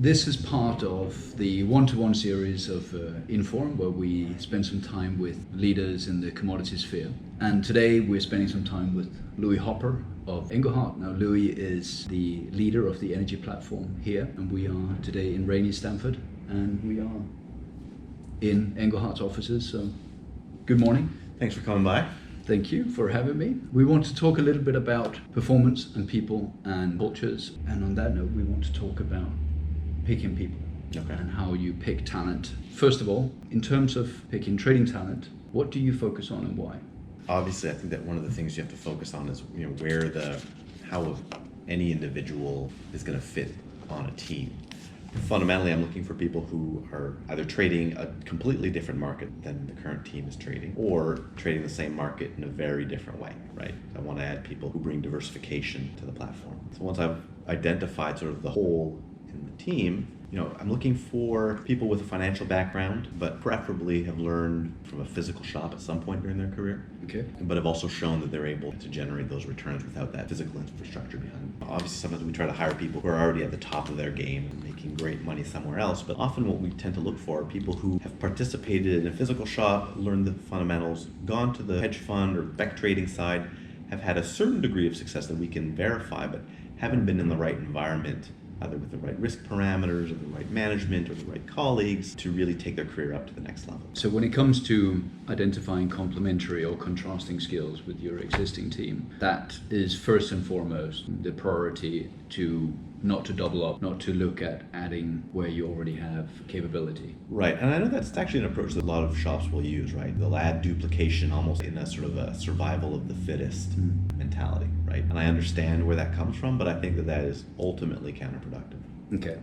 This is part of the one-to-one series of Inform, where we spend some time with leaders in the commodity sphere. And today we're spending some time with Louis Hopper of Engelhart. Now, Louis is the leader of the energy platform here, and we are today in rainy Stamford, and we are in Engelhart's offices. So, good morning. Thanks for coming by. Thank you for having me. We want to talk a little bit about performance and people and cultures. And on that note, we want to talk about picking people and how you pick talent. First of all, in terms of picking trading talent, what do you focus on and why? Obviously, I think that one of the things you have to focus on is how any individual is going to fit on a team. Fundamentally, I'm looking for people who are either trading a completely different market than the current team is trading, or trading the same market in a very different way, right? I want to add people who bring diversification to the platform. So once I've identified sort of the whole in the team, I'm looking for people with a financial background, but preferably have learned from a physical shop at some point during their career. Okay. But have also shown that they're able to generate those returns without that physical infrastructure behind them. Obviously, sometimes we try to hire people who are already at the top of their game and making great money somewhere else, but often what we tend to look for are people who have participated in a physical shop, learned the fundamentals, gone to the hedge fund or spec trading side, have had a certain degree of success that we can verify, but haven't been in the right environment, either with the right risk parameters or the right management or the right colleagues to really take their career up to the next level. So when it comes to identifying complementary or contrasting skills with your existing team, that is first and foremost the priority, to not to double up, not to look at adding where you already have capability. Right, and I know that's actually an approach that a lot of shops will use, right? They'll add duplication almost in a sort of a survival of the fittest mentality, right? And I understand where that comes from, but I think that is ultimately counterproductive. Okay.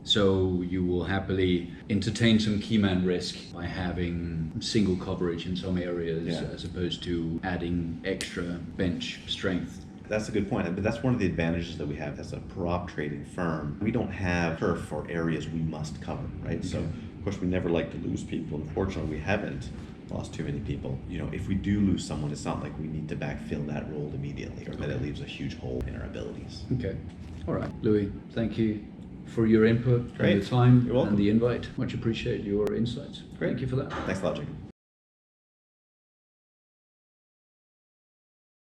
So you will happily entertain some key man risk by having single coverage in some areas as opposed to adding extra bench strength. That's a good point, but that's one of the advantages that we have as a prop trading firm. We don't have turf or areas we must cover, right? Okay. So, of course, we never like to lose people. Unfortunately, we haven't lost too many people. If we do lose someone, it's not like we need to backfill that role immediately, or that it leaves a huge hole in our abilities. Okay. All right. Louis, thank you for your input. Great. And your time. You're welcome. And the invite. Much appreciate your insights. Great. Thank you for that. Thanks a lot, Jacob.